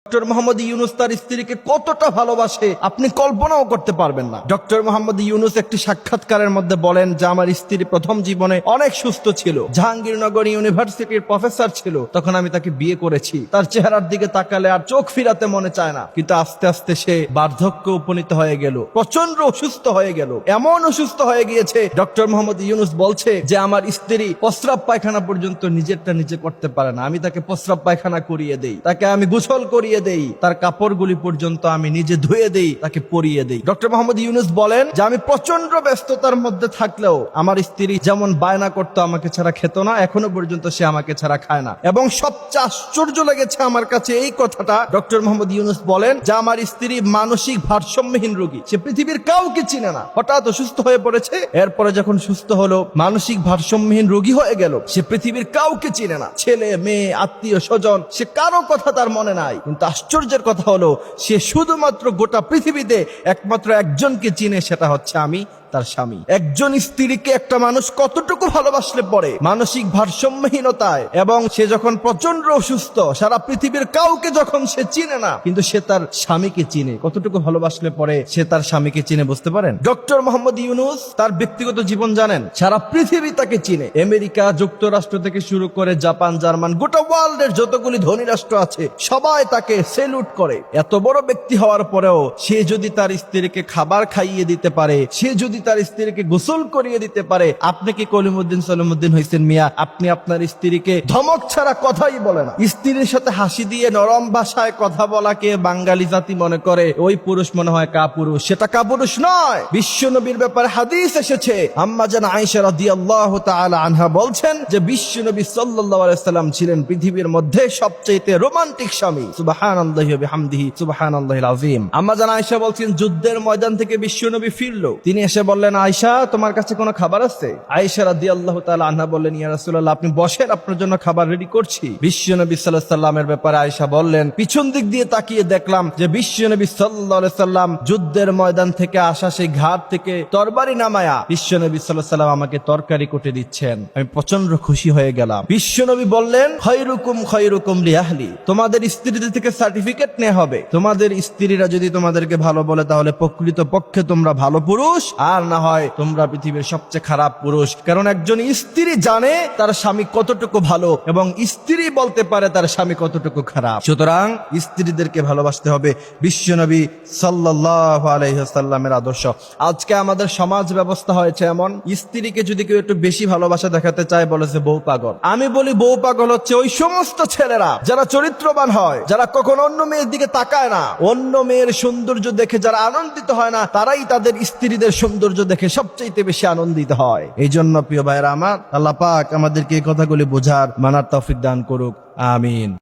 Doctor Mohammad Yunus তার স্ত্রীকে কতটা ভালোবাসে আপনি কল্পনাও করতে পারবেন না। ডক্টর মোহাম্মদ ইউনূস একটি সাক্ষাৎকারের মধ্যে বলেন যে আমার স্ত্রী প্রথম জীবনে অনেক সুস্থ ছিল, জাহাঙ্গীরনগর ইউনিভার্সিটির প্রফেসর ছিল, তখন আমি তাকে বিয়ে করেছি। তার চেহারার দিকে তাকালে আর চোখ ফিরাতে মনে চায় না, কিন্তু আস্তে আস্তে সে বার্ধক্য উপনীত হয়ে গেল, প্রচন্ড অসুস্থ হয়ে গেল, এমন অসুস্থ হয়ে গিয়েছে ডক্টর মোহাম্মদ ইউনূস বলছে যে আমার স্ত্রী প্রস্রাব পায়খানা পর্যন্ত নিজেরটা নিজে করতে পারে না, আমি তাকে প্রস্রাব পায়খানা করিয়ে দেই, তাকে আমি গোসল করিয়ে দেই, তার কাপড়গুলি পর্যন্ত আমি নিজে ধুয়ে দেই, তাকে পরিয়ে দেই। ডক্টর মোহাম্মদ ইউনূস বলেন যে আমি প্রচন্ড ব্যস্ততার মধ্যে থাকলেও আমার স্ত্রী যেমন বায়না করতো আমাকে ছাড়া খেত না, এখনো পর্যন্ত সে আমাকে ছাড়া খায় না। এবং সবচেয়ে আশ্চর্য লেগেছে আমার কাছে এই কথাটা, ডক্টর মোহাম্মদ ইউনূস বলেন যে আমার স্ত্রী মানসিক ভারসাম্যহীন রোগী, সে পৃথিবীর কাউকে চিনে না, হঠাৎ অসুস্থ হয়ে পড়েছে, এরপরে যখন সুস্থ হলো মানসিক ভারসাম্যহীন রোগী হয়ে গেল, সে পৃথিবীর কাউকে চিনে না, ছেলে মেয়ে আত্মীয় স্বজন সে কারো কথা তার মনে নাই। কিন্তু আশ্চর্যের কথা হলো সে শুধুমাত্র গোটা পৃথিবীতে একমাত্র একজনকে চিনে, সেটা হচ্ছে আমি, তার স্বামী। একজন স্ত্রীকে একটা মানুষ কতটুকু ভালোবাসলে পরে মানসিক ভারসাম্যহীনতায়, এবং সে যখন প্রচন্ড অসুস্থ, সারা পৃথিবীর কাউকে যখন সে চিনে না, কিন্তু সে তার স্বামীকে চিনে, কতটুকু ভালোবাসলে পরে সে তার স্বামীকে চিনে, বুঝতে পারেন? ডক্টর মোহাম্মদ ইউনূস তার ব্যক্তিগত জীবন জানেন, সারা পৃথিবী তাকে চিনে, আমেরিকা যুক্তরাষ্ট্র থেকে শুরু করে জাপান, জার্মান, গোটা ওয়ার্ল্ডের যতগুলি ধনী রাষ্ট্র আছে সবাই তাকে সেলুট করে। এত বড় ব্যক্তি হওয়ার পরেও সে যদি তার স্ত্রীকে খাবার খাইয়ে দিতে পারে, সে যদি তার স্ত্রীকে গোসল করিয়ে দিতে পারে, আপনি কি কলিমুদ্দিন সলিমুদ্দিন হইছেন মিয়া? আপনি আপনার স্ত্রীকে ধমক ছাড়া কথাই বলে না। স্ত্রীর সাথে হাসি দিয়ে নরম ভাষায় কথা বলাকে বাঙালি জাতি মনে করে ওই পুরুষ মনে হয় কাপুরুষ, সেটা কাপুরুষ নয়। বিশ্ব নবীর ব্যাপারে হাদিস এসেছে, আম্মা জান আয়েশা রাদিয়াল্লাহু তাআলা আনহা বলছেন যে বিশ্ব নবী সাল্লাল্লাহু আলাইহি সাল্লাম ছিলেন পৃথিবীর মধ্যে সবচেয়ে রোমান্টিক স্বামী। সুবহানাল্লাহি ওয়া বিহামদিহি সুবহানাল্লাহিল আযীম। আম্মা জান আয়েশা বলছেন যুদ্ধের ময়দান থেকে বিশ্ব নবী ফিরলো, তিনি এসে বললেন, আয়েশা তোমার কাছে কোনো খাবার আছে? আয়েশা রাদিয়াল্লাহু তাআলা আনহা বললেন, ইয়া রাসূলুল্লাহ আপনি বসেন, আপনার জন্য খাবার রেডি করছি। বিশ্বনবী সাল্লাল্লাহু আলাইহি সাল্লামের ব্যাপারে আয়েশা বললেন, পিছন দিক দিয়ে তাকিয়ে দেখলাম যে বিশ্বনবী সাল্লাল্লাহু আলাইহি সাল্লাম যুদ্ধের ময়দান থেকে আসা সেই ঘাট থেকে তরবারি নামায়া বিশ্বনবী সাল্লাল্লাহু আলাইহি সাল্লাম আমাকে তরকারি কুটে দিচ্ছেন। আমি প্রচন্ড খুশি হয়ে গেলাম। বিশ্বনবী বললেন, খায়রুকুম খায়রুকুম লিআহলি, তোমাদের স্ত্রীদের থেকে সার্টিফিকেট নেওয়া হবে, তোমাদের স্ত্রীরা যদি তোমাদেরকে ভালো বলে তাহলে প্রকৃত পক্ষে তোমরা ভালো পুরুষ, আর না হয় তোমরা পৃথিবীর সবচেয়ে খারাপ পুরুষ। কারণ একজন স্ত্রী জানে তার স্বামী কতটুকু ভালো, এবং স্ত্রী বলতে পারে তার স্বামী কতটুকু খারাপ। সুতরাং স্ত্রীদেরকে ভালোবাসতে হবে, বিশ্বনবী সাল্লাল্লাহু আলাইহি ওয়াসাল্লামের আদর্শ। আজকে আমাদের সমাজ ব্যবস্থা হয়েছে এমন, স্ত্রীকে যদি কেউ একটু বেশি ভালোবাসা দেখাতে চায় বলেছে বউ পাগল। আমি বলি বউ পাগল হচ্ছে ওই সমস্ত ছেলেরা যারা চরিত্রবান হয়, যারা কখনো অন্য মেয়ের দিকে তাকায় না, অন্য মেয়ের সৌন্দর্য দেখে যারা আনন্দিত হয় না, তারাই তাদের স্ত্রীদের সৌন্দর্য দেখে সবচেয়ে বেশি আনন্দিত হয়। এই জন্য প্রিয় ভাইরা আমার, আল্লাহ পাক আমাদেরকে এই কথাগুলি বোঝার, মানার তৌফিক দান করুক। আমিন।